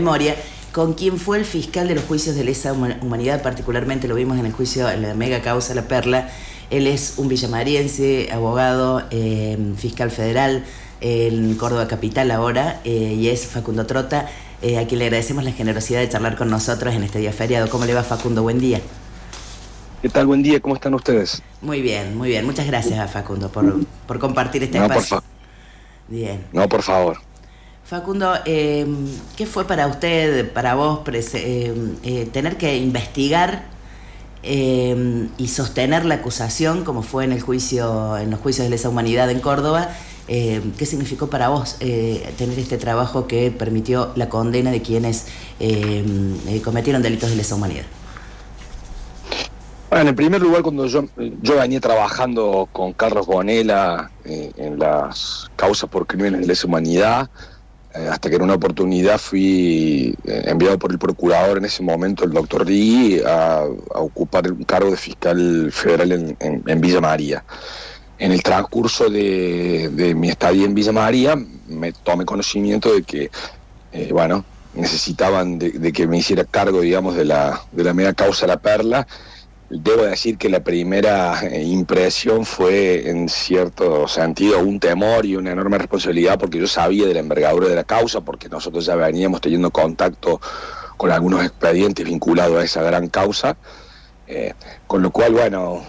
memoria, con quien fue el fiscal de los juicios de lesa humanidad, particularmente lo vimos en el juicio, en la mega causa La Perla. Él es un villamariense, abogado, fiscal federal en Córdoba Capital ahora, y es Facundo Trota, a quien le agradecemos la generosidad de charlar con nosotros en este día feriado. ¿Cómo le va, Facundo? Buen día. ¿Qué tal? Buen día, ¿cómo están ustedes? Muy bien, muy bien. Muchas gracias, Facundo, por compartir este espacio. Bien. No, por favor. Facundo, ¿qué fue para usted, para vos, tener que investigar y sostener la acusación, como fue en los juicios de lesa humanidad en Córdoba? ¿Qué significó para vos tener este trabajo que permitió la condena de quienes cometieron delitos de lesa humanidad? Bueno, en primer lugar, cuando yo venía trabajando con Carlos Bonella en las causas por crímenes de lesa humanidad, hasta que en una oportunidad fui enviado por el procurador en ese momento, el doctor Rigui, a ocupar un cargo de fiscal federal en Villa María. En el transcurso de mi estadía en Villa María, me tomé conocimiento de que, necesitaban de que me hiciera cargo, digamos, de la mega causa La Perla. Debo decir que la primera impresión fue, en cierto sentido, un temor y una enorme responsabilidad, porque yo sabía de la envergadura de la causa, porque nosotros ya veníamos teniendo contacto con algunos expedientes vinculados a esa gran causa, con lo cual,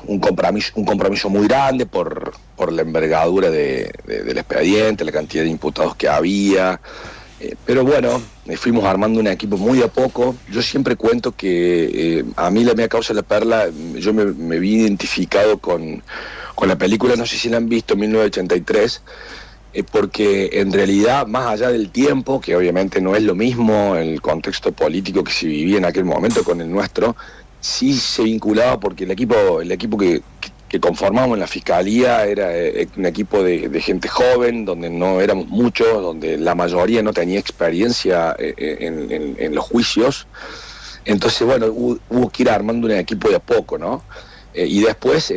un compromiso muy grande por la envergadura del expediente, la cantidad de imputados que había. Pero fuimos armando un equipo muy a poco. Yo siempre cuento que a mí la mega causa de La Perla, yo me vi identificado con la película, no sé si la han visto, 1983, porque en realidad, más allá del tiempo, que obviamente no es lo mismo el contexto político que se vivía en aquel momento con el nuestro, sí se vinculaba porque el equipo que conformamos en la Fiscalía era un equipo de gente joven, donde no éramos muchos, donde la mayoría no tenía experiencia en los juicios. Entonces, hubo que ir armando un equipo de a poco, ¿no? Y después,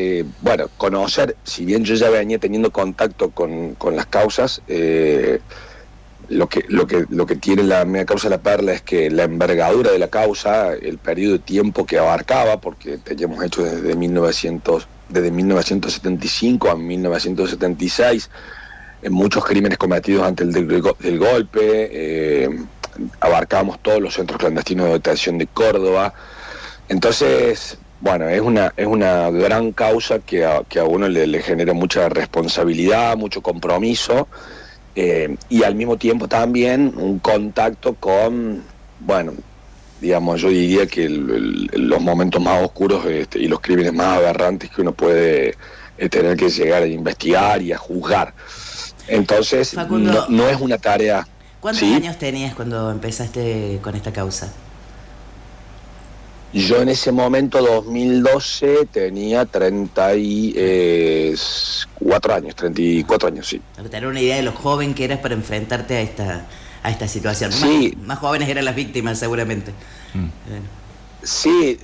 conocer, si bien yo ya venía teniendo contacto con las causas, lo que tiene la mega causa La Perla es que la envergadura de la causa, el periodo de tiempo que abarcaba, porque teníamos hecho desde 1975 a 1976, muchos crímenes cometidos antes del golpe, abarcábamos todos los centros clandestinos de detención de Córdoba. Entonces, es una gran causa que a uno le genera mucha responsabilidad, mucho compromiso, y al mismo tiempo también un contacto con, yo diría que los momentos más oscuros y los crímenes más aberrantes que uno puede tener que llegar a investigar y a juzgar. Entonces, Facundo, no es una tarea... ¿Cuántos años tenías cuando empezaste con esta causa? Yo en ese momento, 2012, tenía 34 años, sí. Para tener una idea de lo joven que eras para enfrentarte a esta situación. Sí. Más jóvenes eran las víctimas, seguramente. Sí,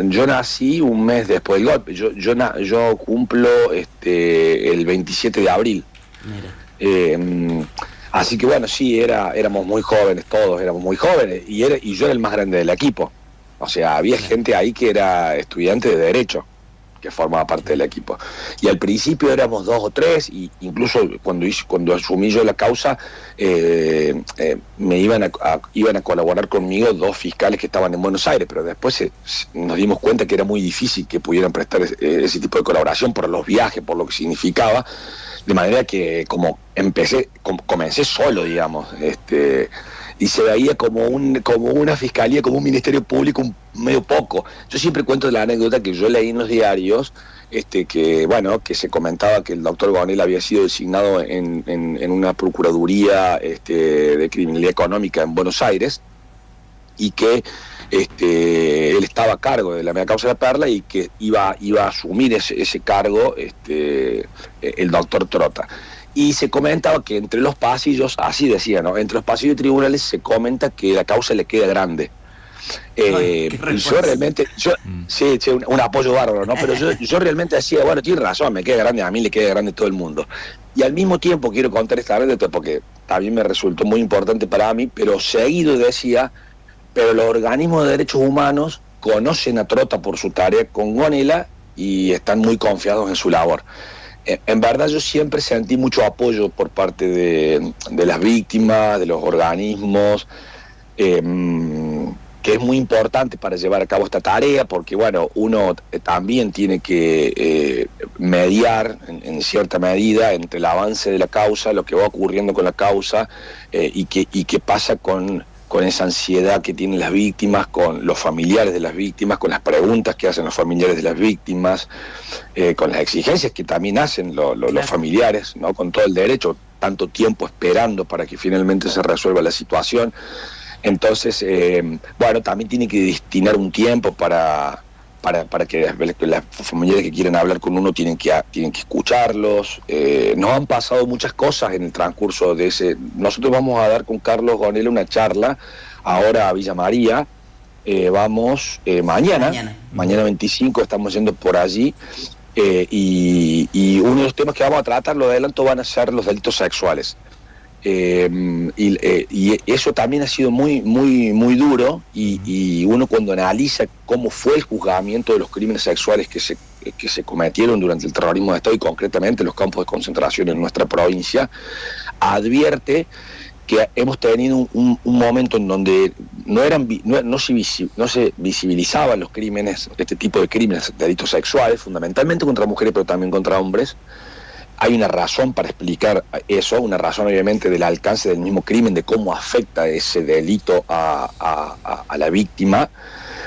yo nací un mes después del golpe. Yo cumplo el 27 de abril. Así que éramos muy jóvenes, todos éramos muy jóvenes, y yo era el más grande del equipo. O sea, había gente ahí que era estudiante de Derecho, que formaba parte del equipo. Y al principio éramos 2 o 3, y incluso cuando asumí yo la causa, me iban a colaborar conmigo 2 fiscales que estaban en Buenos Aires, pero después nos dimos cuenta que era muy difícil que pudieran prestar ese tipo de colaboración por los viajes, por lo que significaba, de manera que comencé solo, digamos, y se veía como una fiscalía, como un ministerio público medio poco. Yo siempre cuento la anécdota que yo leí en los diarios, que se comentaba que el doctor Bonella había sido designado en una procuraduría de criminalidad económica en Buenos Aires, y que él estaba a cargo de la mega causa de La Perla, y que iba a asumir ese cargo el doctor Trota. Y se comentaba que entre los pasillos, así decía, ¿no? Entre los pasillos de tribunales se comenta que la causa le queda grande. Yo realmente, sí, un apoyo bárbaro, ¿no? Pero yo realmente decía, tiene razón, me queda grande a mí, le queda grande a todo el mundo. Y al mismo tiempo quiero contar esta anécdota porque también me resultó muy importante para mí, pero seguido decía, pero los organismos de derechos humanos conocen a Trota por su tarea con Gonela y están muy confiados en su labor. En verdad yo siempre sentí mucho apoyo por parte de las víctimas, de los organismos, que es muy importante para llevar a cabo esta tarea, porque bueno, uno también tiene que mediar en cierta medida entre el avance de la causa, lo que va ocurriendo con la causa, y qué pasa con esa ansiedad que tienen las víctimas, con los familiares de las víctimas, con las preguntas que hacen los familiares de las víctimas, con las exigencias que también hacen los familiares, ¿no? Con todo el derecho, tanto tiempo esperando para que finalmente se resuelva la situación. Entonces, bueno, también tiene que destinar un tiempo para que las familiares que quieren hablar con uno tienen que escucharlos. Nos han pasado muchas cosas en el transcurso de ese. Nosotros vamos a dar con Carlos Gonela una charla ahora a Villa María. Vamos mañana 25, estamos yendo por allí. Y uno de los temas que vamos a tratar, lo adelanto, van a ser los delitos sexuales. Y eso también ha sido muy duro, y uno cuando analiza cómo fue el juzgamiento de los crímenes sexuales que se cometieron durante el terrorismo de Estado y concretamente en los campos de concentración en nuestra provincia, advierte que hemos tenido un momento en donde no se visibilizaban los crímenes, este tipo de crímenes, delitos sexuales, fundamentalmente contra mujeres pero también contra hombres. Hay una razón para explicar eso, una razón obviamente del alcance del mismo crimen, de cómo afecta ese delito a la víctima,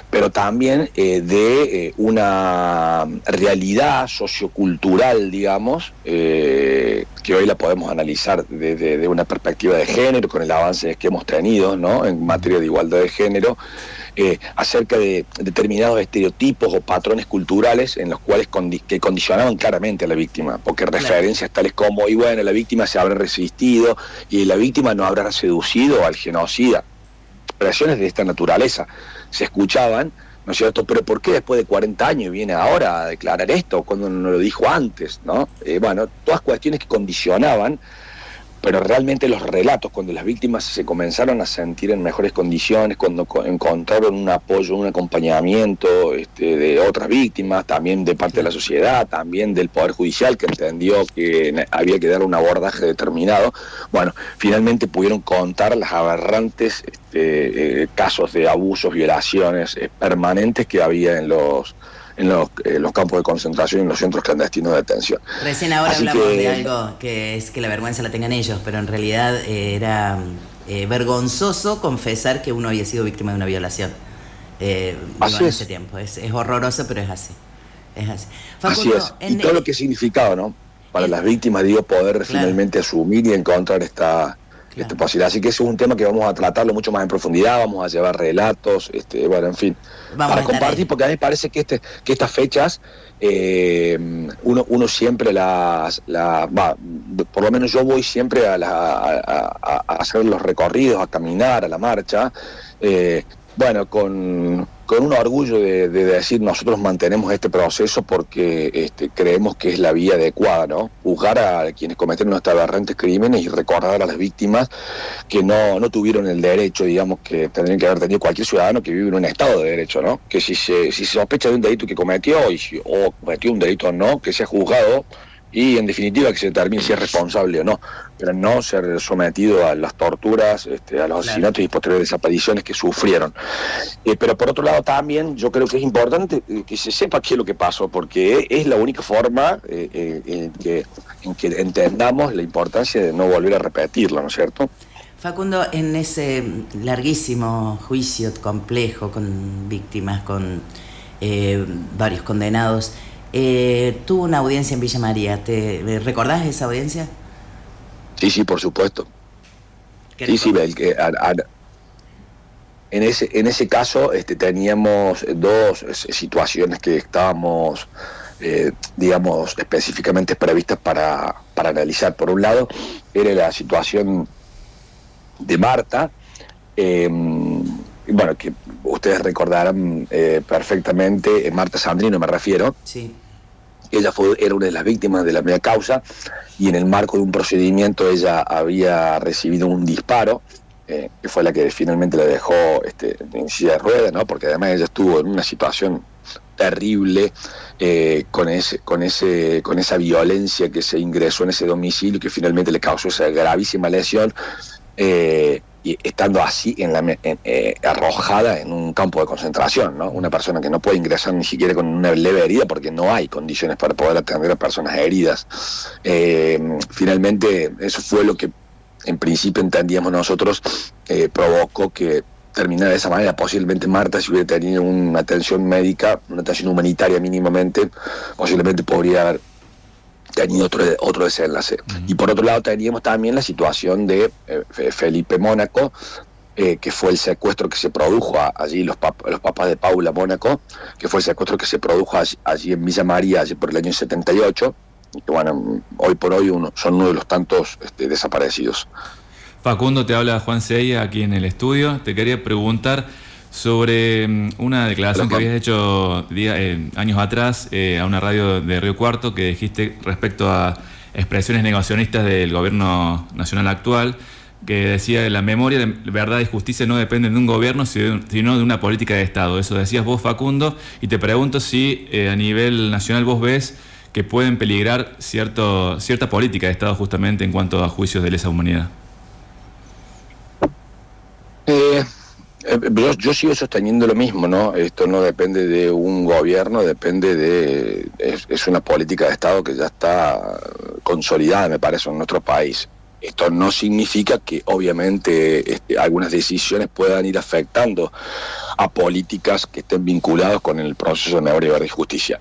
pero también de una realidad sociocultural, digamos, que hoy la podemos analizar desde una perspectiva de género, con el avance que hemos tenido, ¿no?, en materia de igualdad de género, acerca de determinados estereotipos o patrones culturales en los cuales que condicionaban claramente a la víctima, porque referencias tales como, y bueno, la víctima se habrá resistido, y la víctima no habrá seducido al genocida. Expresiones de esta naturaleza se escuchaban, ¿no es cierto? Pero ¿por qué después de 40 años viene ahora a declarar esto, cuando no lo dijo antes, ¿no? Bueno, todas cuestiones que condicionaban, pero realmente los relatos, cuando las víctimas se comenzaron a sentir en mejores condiciones, cuando encontraron un apoyo, un acompañamiento de otras víctimas, también de parte de la sociedad, también del Poder Judicial, que entendió que había que dar un abordaje determinado, bueno, finalmente pudieron contar las aberrantes casos de abusos, violaciones permanentes que había en los campos de concentración y en los centros clandestinos de detención. Recién ahora hablamos de algo que es que la vergüenza la tengan ellos, pero en realidad era vergonzoso confesar que uno había sido víctima de una violación en ese tiempo. Es horroroso, pero es así. Facundo, así es. Y todo lo que ha significado, ¿no?, para las víctimas, poder finalmente asumir y encontrar esta posibilidad. Así que ese es un tema que vamos a tratarlo mucho más en profundidad, vamos a llevar relatos, bueno, en fin, para compartir, porque a mí me parece que estas fechas uno siempre por lo menos yo voy siempre a hacer los recorridos, a caminar, a la marcha, bueno, con un orgullo de decir, nosotros mantenemos este proceso porque creemos que es la vía adecuada, ¿no? Juzgar a quienes cometieron estos aberrantes crímenes y recordar a las víctimas que no tuvieron el derecho, digamos, que tendrían que haber tenido cualquier ciudadano que vive en un estado de derecho, ¿no? Que si se sospecha de un delito que cometió, o cometió un delito o no, que sea juzgado y en definitiva que se determine si es responsable o no, pero no ser sometido a las torturas, a los asesinatos y posteriores desapariciones que sufrieron. Pero por otro lado también yo creo que es importante que se sepa qué es lo que pasó, porque es la única forma en que entendamos la importancia de no volver a repetirlo, ¿no es cierto? Facundo, en ese larguísimo juicio complejo con víctimas, con varios condenados, tuvo una audiencia en Villa María. ¿Te recordás esa audiencia? Sí, por supuesto. Sí, en ese caso teníamos dos situaciones que estábamos, digamos, específicamente previstas para analizar. Por un lado, era la situación de Marta, bueno, que ustedes recordarán perfectamente, Marta Sandrino me refiero, sí, Ella era una de las víctimas de la media causa y en el marco de un procedimiento ella había recibido un disparo, que fue la que finalmente la dejó en silla de ruedas, ¿no? Porque además ella estuvo en una situación terrible, con esa violencia que se ingresó en ese domicilio, que finalmente le causó esa gravísima lesión, y estando así arrojada en un campo de concentración, ¿no? Una persona que no puede ingresar ni siquiera con una leve herida porque no hay condiciones para poder atender a personas heridas. Finalmente eso fue lo que en principio entendíamos nosotros, provocó que terminara de esa manera. Posiblemente Marta, si hubiera tenido una atención médica, una atención humanitaria mínimamente, posiblemente podría haber tenido otro desenlace. Y por otro lado teníamos también la situación de Felipe Mónaco, que fue el secuestro que se produjo allí, los papás de Paula Mónaco, que fue el secuestro que se produjo allí en Villa María, allí por el año 78, y que bueno, hoy por hoy son uno de los tantos desaparecidos. Facundo, te habla Juan Seya aquí en el estudio. Te quería preguntar sobre una declaración que habías hecho años atrás a una radio de Río Cuarto, que dijiste respecto a expresiones negacionistas del gobierno nacional actual, que decía que la memoria, la verdad y justicia no dependen de un gobierno, sino de una política de Estado. Eso decías vos, Facundo, y te pregunto si a nivel nacional vos ves que pueden peligrar cierta política de Estado justamente en cuanto a juicios de lesa humanidad. Yo sigo sosteniendo lo mismo, ¿no? Esto no depende de un gobierno, es una política de Estado que ya está consolidada, me parece, en nuestro país. Esto no significa que obviamente algunas decisiones puedan ir afectando a políticas que estén vinculadas con el proceso de memoria, verdad y justicia.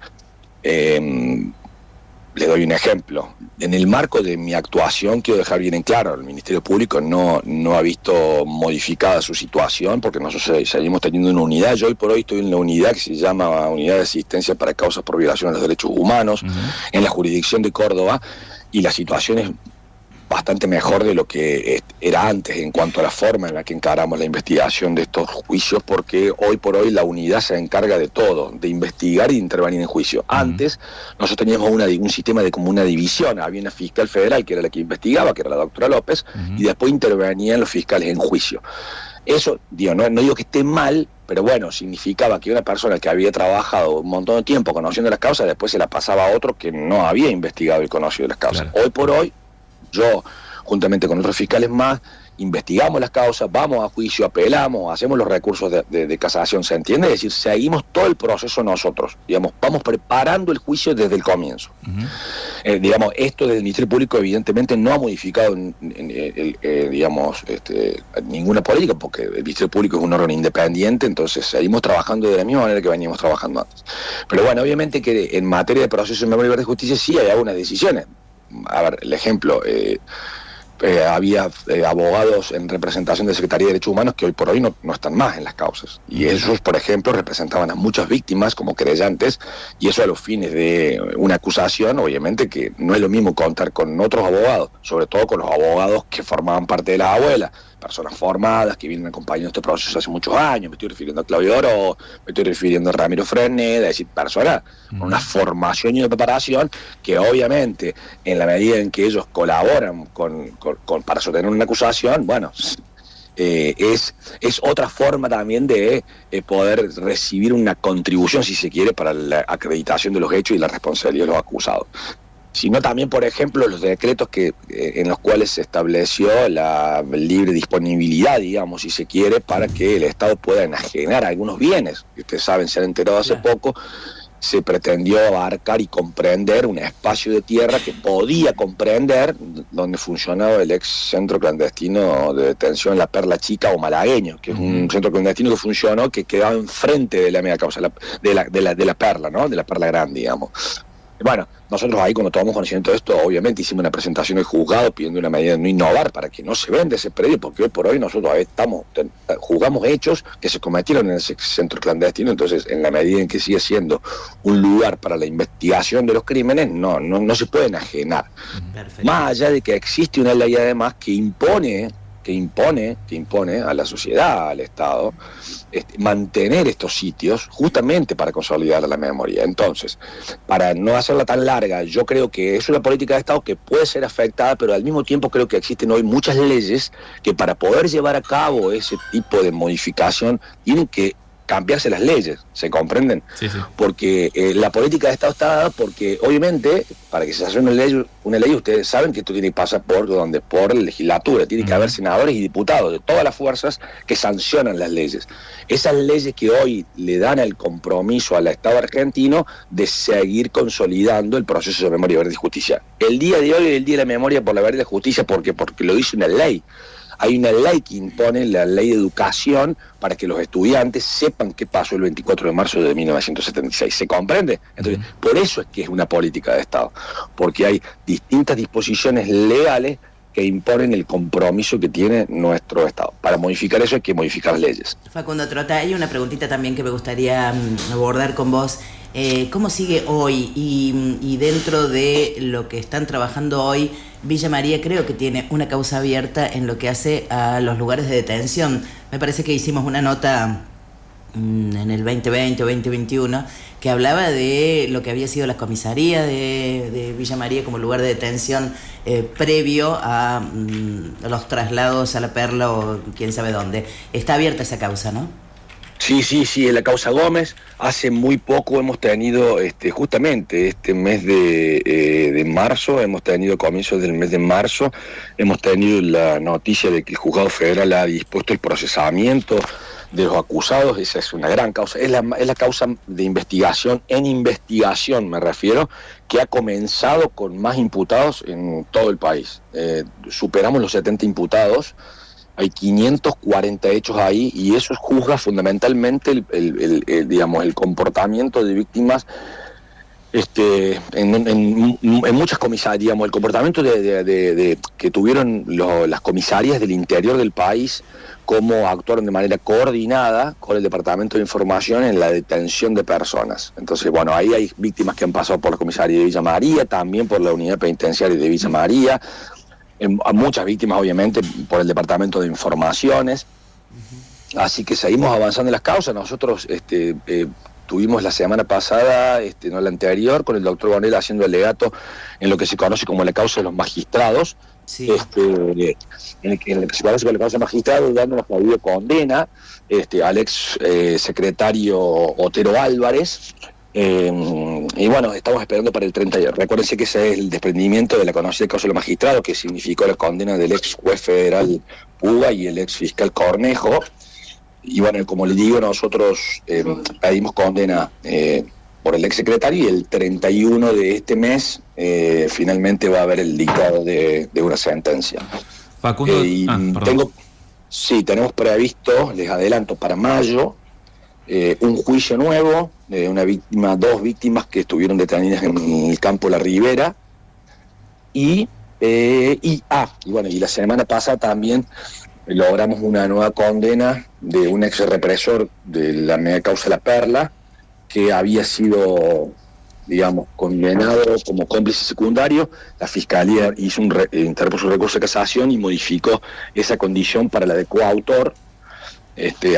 Le doy un ejemplo. En el marco de mi actuación, quiero dejar bien en claro, el Ministerio Público no ha visto modificada su situación, porque nosotros seguimos teniendo una unidad. Yo hoy por hoy estoy en la unidad que se llama Unidad de Asistencia para Causas por Violación a los Derechos Humanos, en la jurisdicción de Córdoba, y la situación es bastante mejor de lo que era antes en cuanto a la forma en la que encaramos la investigación de estos juicios, porque hoy por hoy la unidad se encarga de todo, de investigar y intervenir en juicio. Antes nosotros teníamos un sistema de como una división, había una fiscal federal que era la que investigaba, que era la doctora López, y después intervenían los fiscales en juicio. Eso, no digo que esté mal, pero bueno, significaba que una persona que había trabajado un montón de tiempo conociendo las causas, después se la pasaba a otro que no había investigado y conocido las causas. Claro. Hoy por hoy, yo, juntamente con otros fiscales más, investigamos las causas, vamos a juicio, apelamos, hacemos los recursos de casación, ¿se entiende? Es decir, seguimos todo el proceso nosotros, vamos preparando el juicio desde el comienzo. Esto del Ministerio Público evidentemente no ha modificado ninguna política, porque el Ministerio Público es un órgano independiente, entonces seguimos trabajando de la misma manera que veníamos trabajando antes. Pero bueno, obviamente que en materia de proceso de memoria, verdad y justicia sí hay algunas decisiones. A ver, el ejemplo, había abogados en representación de Secretaría de Derechos Humanos que hoy por hoy no están más en las causas, y esos, por ejemplo, representaban a muchas víctimas como querellantes, y eso a los fines de una acusación, obviamente que no es lo mismo contar con otros abogados, sobre todo con los abogados que formaban parte de las abuelas, personas formadas que vienen acompañando este proceso hace muchos años. Me estoy refiriendo a Claudio Oro, me estoy refiriendo a Ramiro Fresneda, es decir, personas con una formación y una preparación que obviamente en la medida en que ellos colaboran para sostener una acusación, bueno, es otra forma también de poder recibir una contribución, si se quiere, para la acreditación de los hechos y la responsabilidad de los acusados. Sino también, por ejemplo, los decretos en los cuales se estableció la libre disponibilidad, digamos, si se quiere, para que el Estado pueda enajenar algunos bienes, que ustedes saben, se han enterado hace poco. Se pretendió abarcar y comprender un espacio de tierra que podía comprender donde funcionaba el ex centro clandestino de detención La Perla Chica o Malagueño, que es un centro clandestino que funcionó, que quedaba enfrente de la media causa, de la Perla, ¿no? De la Perla Grande, digamos. Bueno, nosotros ahí cuando tomamos conocimiento de esto, obviamente hicimos una presentación al juzgado pidiendo una medida de no innovar para que no se venda ese predio, porque hoy por hoy nosotros juzgamos hechos que se cometieron en ese centro clandestino, entonces en la medida en que sigue siendo un lugar para la investigación de los crímenes, no se puede enajenar. Perfecto. Más allá de que existe una ley además que impone que impone a la sociedad, al Estado, mantener estos sitios justamente para consolidar la memoria. Entonces, para no hacerla tan larga, yo creo que es una política de Estado que puede ser afectada, pero al mismo tiempo creo que existen hoy muchas leyes que para poder llevar a cabo ese tipo de modificación tienen que cambiarse las leyes, ¿se comprenden? Sí, sí. Porque la política de Estado está dada porque, obviamente, para que se haga una ley, ustedes saben que esto tiene que pasar por la legislatura, tiene que haber senadores y diputados de todas las fuerzas que sancionan las leyes. Esas leyes que hoy le dan el compromiso al Estado argentino de seguir consolidando el proceso de memoria, verdad y justicia. El día de hoy es el Día de la Memoria por la Verdad y la Justicia porque lo dice una ley. Hay una ley que impone la ley de educación para que los estudiantes sepan qué pasó el 24 de marzo de 1976. ¿Se comprende? Entonces, por eso es que es una política de Estado, porque hay distintas disposiciones legales que imponen el compromiso que tiene nuestro Estado. Para modificar eso hay que modificar las leyes. Facundo Trota, hay una preguntita también que me gustaría abordar con vos. ¿Cómo sigue hoy? Y dentro de lo que están trabajando hoy, Villa María creo que tiene una causa abierta en lo que hace a los lugares de detención. Me parece que hicimos una nota en el 2020 o 2021 que hablaba de lo que había sido la comisaría de Villa María como lugar de detención previo a los traslados a La Perla o quién sabe dónde. Está abierta esa causa, ¿no? Sí, en la causa Gómez. Hace muy poco hemos tenido, justamente este mes de marzo, comienzos del mes de marzo, hemos tenido la noticia de que el Juzgado Federal ha dispuesto el procesamiento de los acusados. Esa es una gran causa, es la causa de investigación, me refiero, que ha comenzado con más imputados en todo el país. Superamos los 70 imputados. Hay 540 hechos ahí y eso juzga fundamentalmente el comportamiento de víctimas en muchas comisarías, digamos, el comportamiento que tuvieron las comisarías del interior del país, cómo actuaron de manera coordinada con el Departamento de Información en la detención de personas. Entonces, bueno, ahí hay víctimas que han pasado por la comisaría de Villa María, también por la unidad penitenciaria de Villa María, a muchas víctimas obviamente por el Departamento de Informaciones. Así que seguimos avanzando en las causas. Nosotros tuvimos la semana pasada, no la anterior, con el doctor Bonel haciendo alegato en lo que se conoce como la causa de los magistrados. Sí. En el que se conoce como la causa de los magistrados, dando una de condena al ex secretario Otero Álvarez. Y bueno, estamos esperando para el 30. Recuérdense que ese es el desprendimiento de la conocida causa de los magistrados, que significó la condena del ex juez federal Puga y el ex fiscal Cornejo. Y bueno, como les digo, nosotros pedimos condena por el ex secretario y el 31 de este mes finalmente va a haber el dictado de una sentencia. Facundo, tenemos previsto, les adelanto, para mayo, un juicio nuevo de dos víctimas que estuvieron detenidas en el campo La Ribera y la semana pasada también logramos una nueva condena de un ex represor de la mega causa La Perla que había sido, digamos, condenado como cómplice secundario. La Fiscalía interpuso un recurso de casación y modificó esa condición para la de coautor.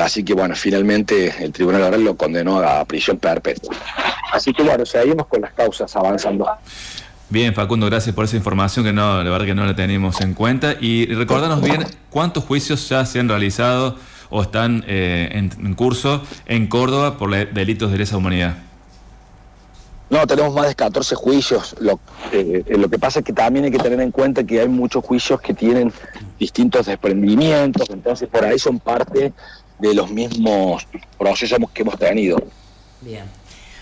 Así que bueno, finalmente el Tribunal Oral lo condenó a prisión perpetua. Así que bueno, seguimos con las causas avanzando. Bien, Facundo, gracias por esa información que la verdad que no la tenemos en cuenta. Y recordanos bien cuántos juicios ya se han realizado o están en curso en Córdoba por delitos de lesa humanidad. No, tenemos más de 14 juicios. Lo que pasa es que también hay que tener en cuenta que hay muchos juicios que tienen distintos desprendimientos, entonces por ahí son parte de los mismos procesos que hemos tenido. Bien.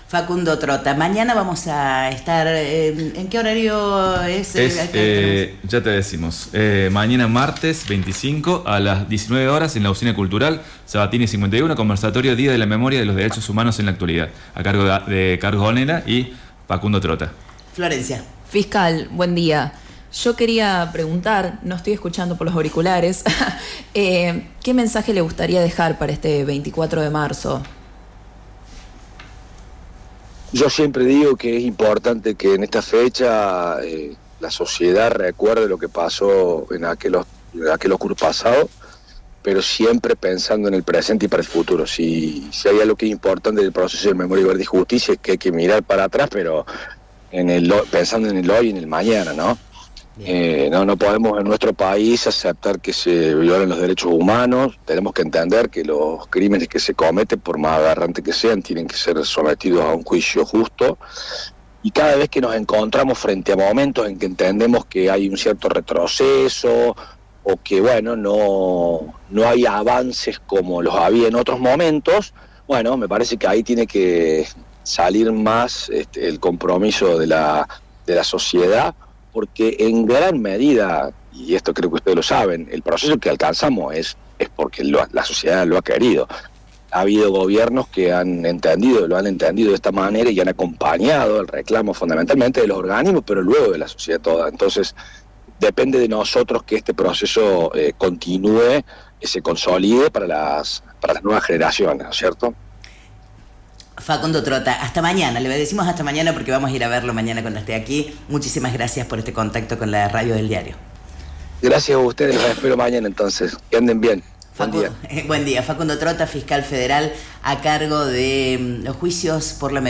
Facundo Trota, mañana vamos a estar, ¿en qué horario es? Ya te decimos, mañana martes 25 a las 19 horas en la Usina Cultural, Sabatini 51, conversatorio Día de la Memoria de los Derechos Humanos en la Actualidad, a cargo de Carlos Gonena y Facundo Trota. Florencia. Fiscal, buen día. Yo quería preguntar, no estoy escuchando por los auriculares, ¿qué mensaje le gustaría dejar para este 24 de marzo? Yo siempre digo que es importante que en esta fecha la sociedad recuerde lo que pasó en aquellos de aquel oscuro pasado, pero siempre pensando en el presente y para el futuro. Si hay algo que es importante del proceso de memoria, verdad y justicia, es que hay que mirar para atrás, pero pensando en el hoy y en el mañana, ¿no? No podemos en nuestro país aceptar que se violen los derechos humanos. Tenemos que entender que los crímenes que se cometen, por más aberrantes que sean, tienen que ser sometidos a un juicio justo. Y cada vez que nos encontramos frente a momentos en que entendemos que hay un cierto retroceso o que, bueno, no hay avances como los había en otros momentos, bueno, me parece que ahí tiene que salir más el compromiso de la sociedad, porque en gran medida, y esto creo que ustedes lo saben, el proceso que alcanzamos es porque la sociedad lo ha querido. Ha habido gobiernos que lo han entendido de esta manera y han acompañado el reclamo fundamentalmente de los organismos, pero luego de la sociedad toda. Entonces, depende de nosotros que este proceso continúe, se consolide para las nuevas generaciones, ¿no es cierto? Facundo Trota, hasta mañana, le decimos hasta mañana porque vamos a ir a verlo mañana cuando esté aquí. Muchísimas gracias por este contacto con la radio del diario. Gracias a ustedes, los espero mañana entonces, que anden bien. Buen día. Facundo Trota, fiscal federal a cargo de los juicios por la memoria.